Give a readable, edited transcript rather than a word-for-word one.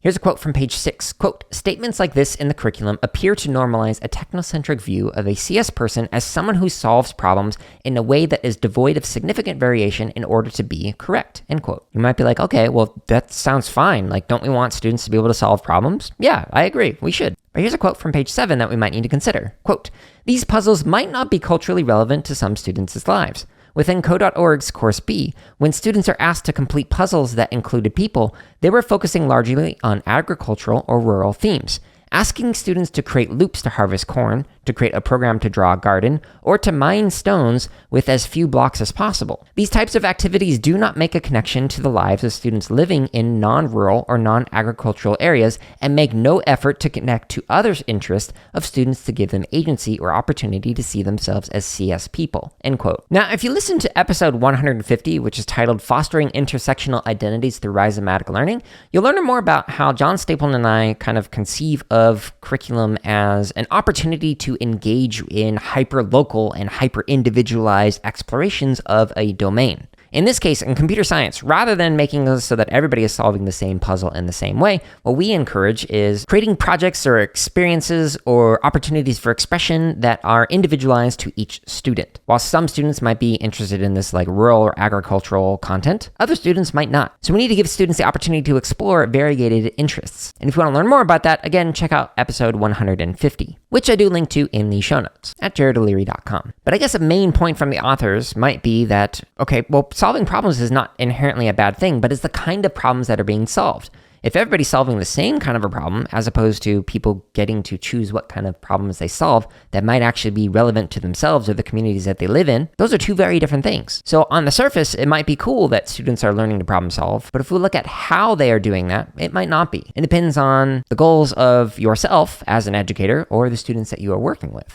Here's a quote from page 6. Quote, statements like this in the curriculum appear to normalize a technocentric view of a CS person as someone who solves problems in a way that is devoid of significant variation in order to be correct, end quote. You might be like, okay, well, that sounds fine. Like, don't we want students to be able to solve problems? Yeah, I agree. We should. But here's a quote from page 7 that we might need to consider. Quote, these puzzles might not be culturally relevant to some students' lives. Within Co.org's Course B, when students are asked to complete puzzles that included people, they were focusing largely on agricultural or rural themes. Asking students to create loops to harvest corn, to create a program to draw a garden, or to mine stones with as few blocks as possible. These types of activities do not make a connection to the lives of students living in non-rural or non-agricultural areas and make no effort to connect to others' interests of students to give them agency or opportunity to see themselves as CS people, end quote. Now, if you listen to episode 150, which is titled Fostering Intersectional Identities Through Rhizomatic Learning, you'll learn more about how John Stapleton and I kind of conceive of curriculum as an opportunity to engage in hyper-local and hyper-individualized explorations of a domain. In this case, in computer science, rather than making it so that everybody is solving the same puzzle in the same way, what we encourage is creating projects or experiences or opportunities for expression that are individualized to each student. While some students might be interested in this like rural or agricultural content, other students might not. So we need to give students the opportunity to explore variegated interests. And if you want to learn more about that, again, check out episode 150, which I do link to in the show notes at jaredoleary.com. But I guess a main point from the authors might be that, okay, well, solving problems is not inherently a bad thing, but it's the kind of problems that are being solved. If everybody's solving the same kind of a problem, as opposed to people getting to choose what kind of problems they solve that might actually be relevant to themselves or the communities that they live in, those are two very different things. So on the surface, it might be cool that students are learning to problem solve, but if we look at how they are doing that, it might not be. It depends on the goals of yourself as an educator or the students that you are working with.